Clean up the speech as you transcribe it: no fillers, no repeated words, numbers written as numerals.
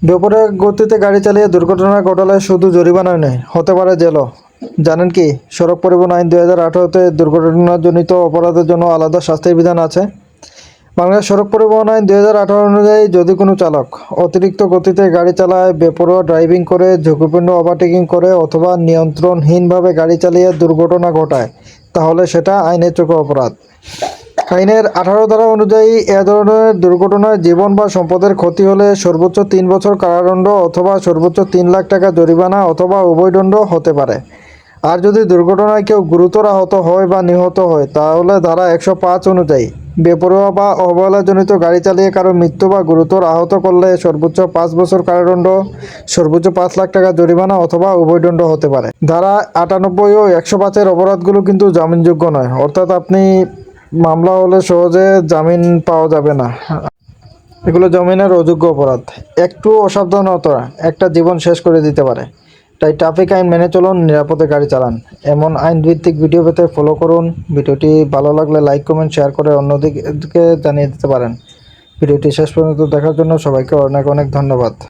বেপরোয়া গতিতে গাড়ি চালিয়ে দুর্ঘটনা ঘটালে শুধু জরিমানাই নয়, হতে পারে জেলও। জানেন কি, সড়ক পরিবহন আইন 2018-তে দুর্ঘটনাজনিত অপরাধের জন্য আলাদা শাস্তির বিধান আছে। বাংলাদেশ সড়ক পরিবহন আইন 2018 অনুযায়ী যদি কোনো চালক অতিরিক্ত গতিতে গাড়ি চালায়, বেপরোয়া ড্রাইভিং করে, ঝুঁকিপূর্ণ ওভারটেকিং করে অথবা নিয়ন্ত্রণহীনভাবে গাড়ি চালিয়ে দুর্ঘটনা ঘটায়, তাহলে সেটা আইনের চোখে অপরাধ। আইনের 18 ধারা অনুযায়ী এ ধরনের দুর্ঘটনায় জীবন বা সম্পদের ক্ষতি হলে সর্বোচ্চ 3 বছর কারাদণ্ড অথবা সর্বোচ্চ 3 লাখ টাকা জরিমানা অথবা উভয়দণ্ড হতে পারে। আর যদি দুর্ঘটনায় কেউ গুরুতর আহত হয় বা নিহত হয়, তাহলে ধারা 105 অনুযায়ী বেপরোয়া বা অবহেলাজনিত গাড়ি চালিয়ে কারো মৃত্যু বা গুরুতর আহত করলে সর্বোচ্চ 5 বছর কারাদণ্ড, সর্বোচ্চ 5 লাখ টাকা জরিমানা অথবা উভয়দণ্ড হতে পারে। ধারা 98 ও 105-এর অপরাধগুলো কিন্তু জামিনযোগ্য নয়, অর্থাৎ আপনি মামলা হলে সহজে জামিন পাওয়া যাবে না। এগুলো জামিনের অযোগ্য অপরাধ। একটু অসাবধানতা একটা জীবন শেষ করে দিতে পারে। তাই ট্রাফিক আইন মেনে চলুন, নিরাপদে গাড়ি চালান। এমন আইনভিত্তিক ভিডিও পেতে ফলো করুন। ভিডিওটি ভালো লাগলে লাইক, কমেন্ট, শেয়ার করে অন্যদিকে জানিয়ে দিতে পারেন। ভিডিওটি শেষ পর্যন্ত দেখার জন্য সবাইকে অনেক অনেক ধন্যবাদ।